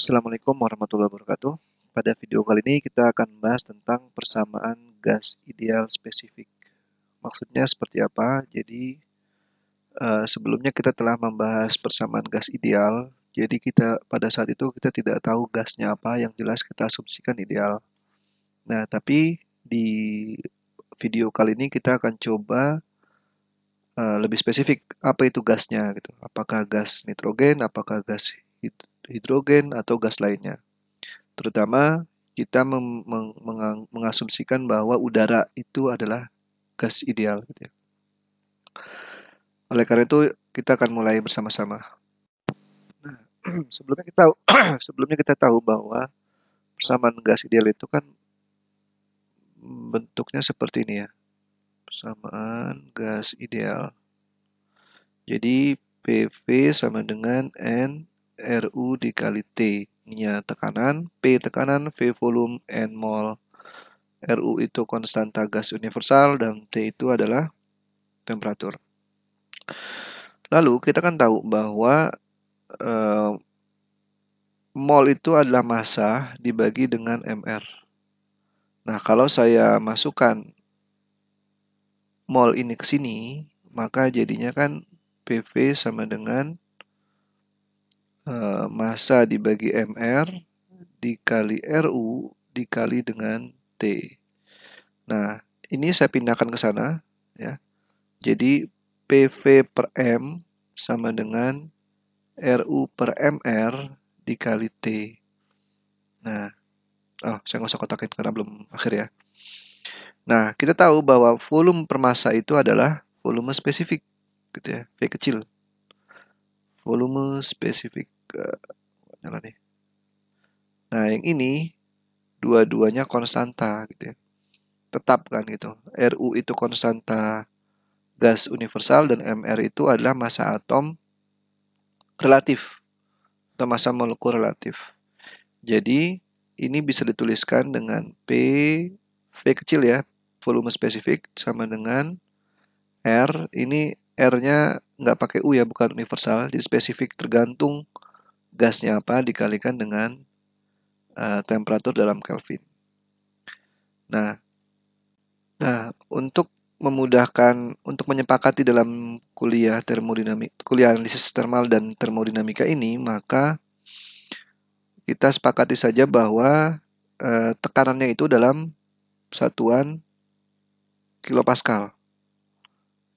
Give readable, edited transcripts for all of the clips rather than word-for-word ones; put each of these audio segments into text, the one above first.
Assalamualaikum warahmatullahi wabarakatuh. Pada video kali ini kita akan membahas tentang persamaan gas ideal spesifik. Maksudnya seperti apa? Jadi sebelumnya kita telah membahas persamaan gas ideal. Jadi kita pada saat itu kita tidak tahu gasnya apa, yang jelas kita asumsikan ideal. Nah, tapi di video kali ini kita akan coba lebih spesifik apa itu gasnya gitu. Apakah gas nitrogen, apakah gas hidrogen atau gas lainnya. Terutama kita mengasumsikan bahwa udara itu adalah gas ideal gitu ya. Oleh karena itu kita akan mulai bersama-sama. Nah, sebelumnya kita sebelumnya kita tahu bahwa persamaan gas ideal itu kan bentuknya seperti ini ya. Persamaan gas ideal. Jadi PV sama dengan N RU dikali T. Nya tekanan, P tekanan, V volume, N mol. RU itu konstanta gas universal dan T itu adalah temperatur. Lalu kita kan tahu bahwa eh, mol itu adalah massa dibagi dengan mR. Nah, kalau saya masukkan mol ini ke sini, maka jadinya kan PV sama dengan massa dibagi mR dikali RU dikali dengan T. Nah, ini saya pindahkan ke sana ya. Jadi PV per M sama dengan RU per MR dikali T. Nah, saya nggak usah kotakin karena belum akhir ya. Nah, kita tahu bahwa volume per massa itu adalah volume spesifik, gitu ya, V kecil. Volume spesifik, nyala nih. Nah, yang ini dua-duanya konstanta, gitu ya. Tetap kan gitu. RU itu konstanta gas universal dan MR itu adalah massa atom relatif atau massa molekul relatif. Jadi, ini bisa dituliskan dengan V kecil ya, volume spesifik sama dengan R. Ini R-nya nggak pakai U ya, bukan universal. Jadi spesifik tergantung gasnya apa dikalikan dengan temperatur dalam Kelvin. Nah, untuk memudahkan, untuk menyepakati dalam kuliah analisis termal dan termodinamika ini, maka kita sepakati saja bahwa tekanannya itu dalam satuan kilopascal.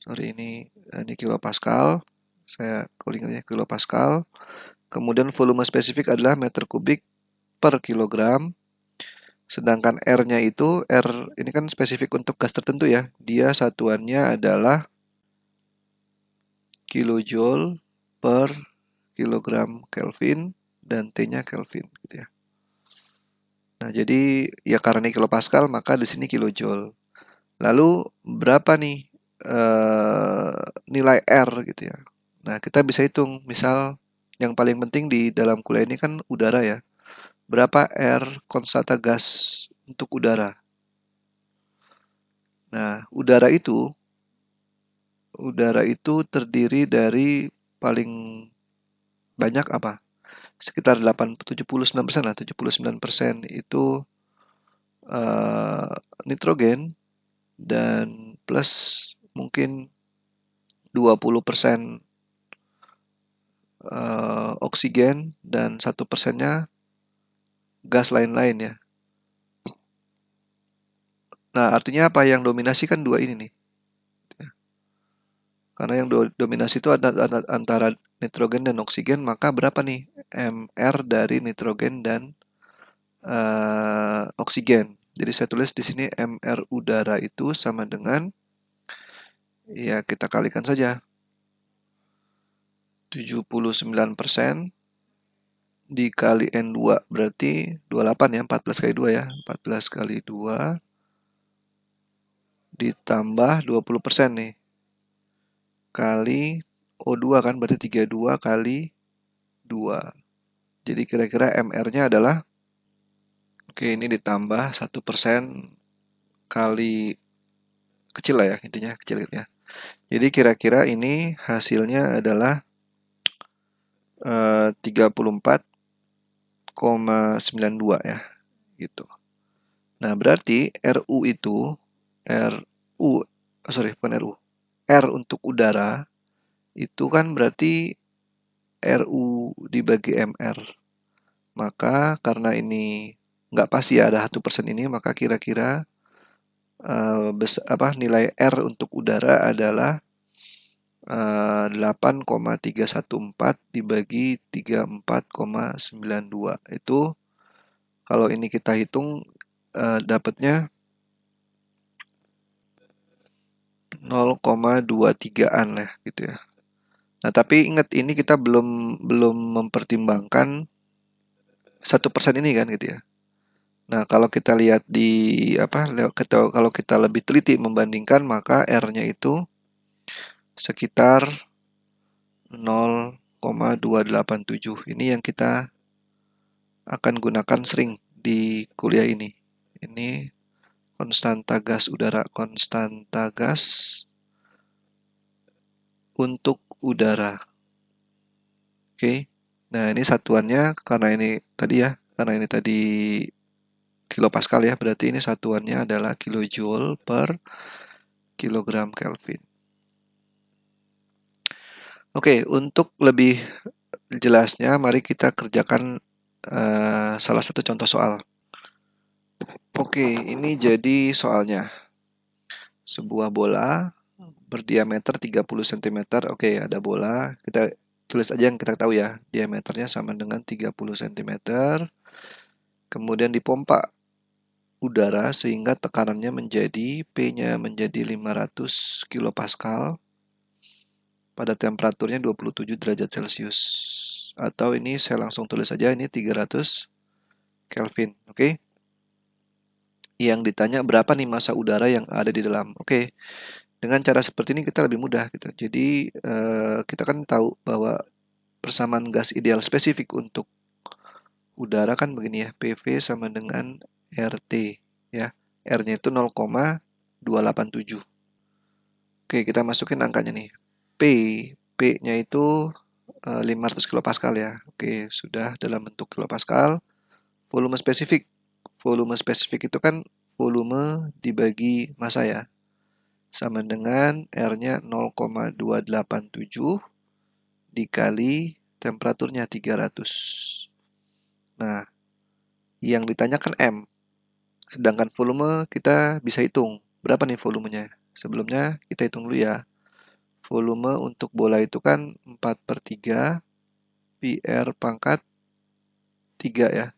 Sorry, ini kilopascal. Saya calling aja kilopascal. Kemudian volume spesifik adalah meter kubik per kilogram. Sedangkan R-nya itu, R ini kan spesifik untuk gas tertentu ya. Dia satuannya adalah kilojoule per kilogram Kelvin dan T-nya Kelvin gitu ya. Nah, jadi ya karena ini kilopascal maka di sini kilojoule. Lalu berapa nih nilai R gitu ya. Nah, kita bisa hitung. Misal yang paling penting di dalam kuliah ini kan udara ya. Berapa R konstanta gas untuk udara? Nah, udara itu terdiri dari paling banyak apa? Sekitar 79% lah, 79% itu eh, nitrogen dan plus mungkin 20% oksigen dan 1%-nya gas lain-lain ya. Nah, artinya apa? Yang dominasi kan dua ini nih. Karena yang dominasi itu ada antara nitrogen dan oksigen, maka berapa nih MR dari nitrogen dan oksigen. Jadi saya tulis di sini MR udara itu sama dengan, ya kita kalikan saja, 79% dikali N2 berarti 28 ya, 14 kali 2 ya. 14 kali 2 ditambah 20% nih. Kali O2 kan berarti 32 kali 2. Jadi kira-kira MR-nya adalah, oke, ini ditambah 1% kali kecil lah ya, intinya kecil gitu ya. Jadi kira-kira ini hasilnya adalah 34 4,92 ya, gitu. Nah, berarti RU itu bukan RU. R untuk udara itu kan berarti RU dibagi MR. Maka karena ini nggak pasti ya ada 1% ini, maka kira-kira nilai R untuk udara adalah 8,314 dibagi 34,92. Itu kalau ini kita hitung dapatnya 0,23-an lah gitu ya. Nah, tapi ingat ini kita belum mempertimbangkan 1% ini kan gitu ya. Nah, kalau kita lihat kalau kita lebih teliti membandingkan, maka R-nya itu sekitar 0,287. Ini yang kita akan gunakan sering di kuliah ini. Ini konstanta gas udara, konstanta gas untuk udara. Oke. Nah, ini satuannya karena ini tadi kilopascal ya, berarti ini satuannya adalah kilojoule per kilogram Kelvin. Oke, untuk lebih jelasnya, mari kita kerjakan salah satu contoh soal. Oke, ini jadi soalnya. Sebuah bola berdiameter 30 cm. Oke, ada bola. Kita tulis aja yang kita tahu ya. Diameternya sama dengan 30 cm. Kemudian dipompa udara sehingga tekanannya P-nya menjadi 500 kilopascal pada temperaturnya 27 derajat Celcius. Atau ini saya langsung tulis saja, ini 300 Kelvin. Oke. Yang ditanya berapa nih massa udara yang ada di dalam. Oke. Dengan cara seperti ini kita lebih mudah gitu. Jadi kita kan tahu bahwa persamaan gas ideal spesifik untuk udara kan begini ya. PV sama dengan RT ya. R-nya itu 0,287. Oke, kita masukin angkanya nih. P-nya itu 500 kilopascal ya. Oke, sudah dalam bentuk kilopascal. Volume spesifik. Volume spesifik itu kan volume dibagi massa ya. Sama dengan R-nya 0,287 dikali temperaturnya 300. Nah, yang ditanyakan M. Sedangkan volume kita bisa hitung. Berapa nih volumenya? Sebelumnya kita hitung dulu ya. Volume untuk bola itu kan 4/3 PR pangkat 3 ya.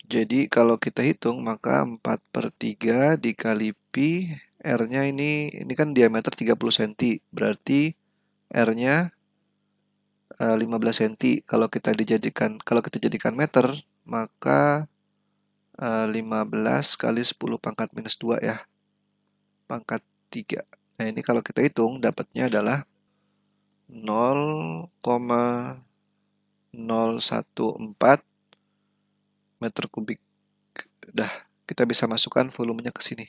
Jadi kalau kita hitung maka 4/3 dikali Pi, R-nya ini kan diameter 30 cm. Berarti R-nya 15 cm. Kalau kita jadikan meter, maka 15 kali 10 pangkat minus 2 ya. Pangkat 3. Nah, ini kalau kita hitung dapatnya adalah 0,014 meter kubik. Dah, kita bisa masukkan volumenya ke sini.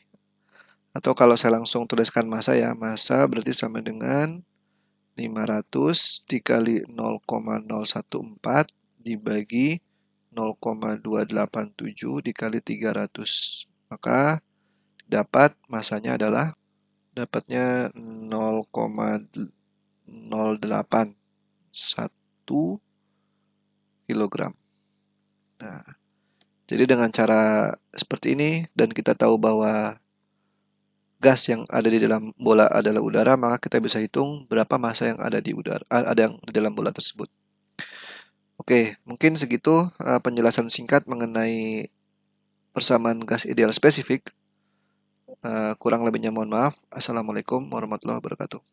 Atau kalau saya langsung tuliskan massa ya, massa berarti sama dengan 500 dikali 0,014 dibagi 0,287 dikali 300. Maka dapat massanya adalah dapatnya 0,081 kilogram. Nah, jadi dengan cara seperti ini dan kita tahu bahwa gas yang ada di dalam bola adalah udara, maka kita bisa hitung berapa massa yang ada yang di dalam bola tersebut. Oke, mungkin segitu penjelasan singkat mengenai persamaan gas ideal spesifik. Kurang lebihnya mohon maaf. Assalamualaikum warahmatullahi wabarakatuh.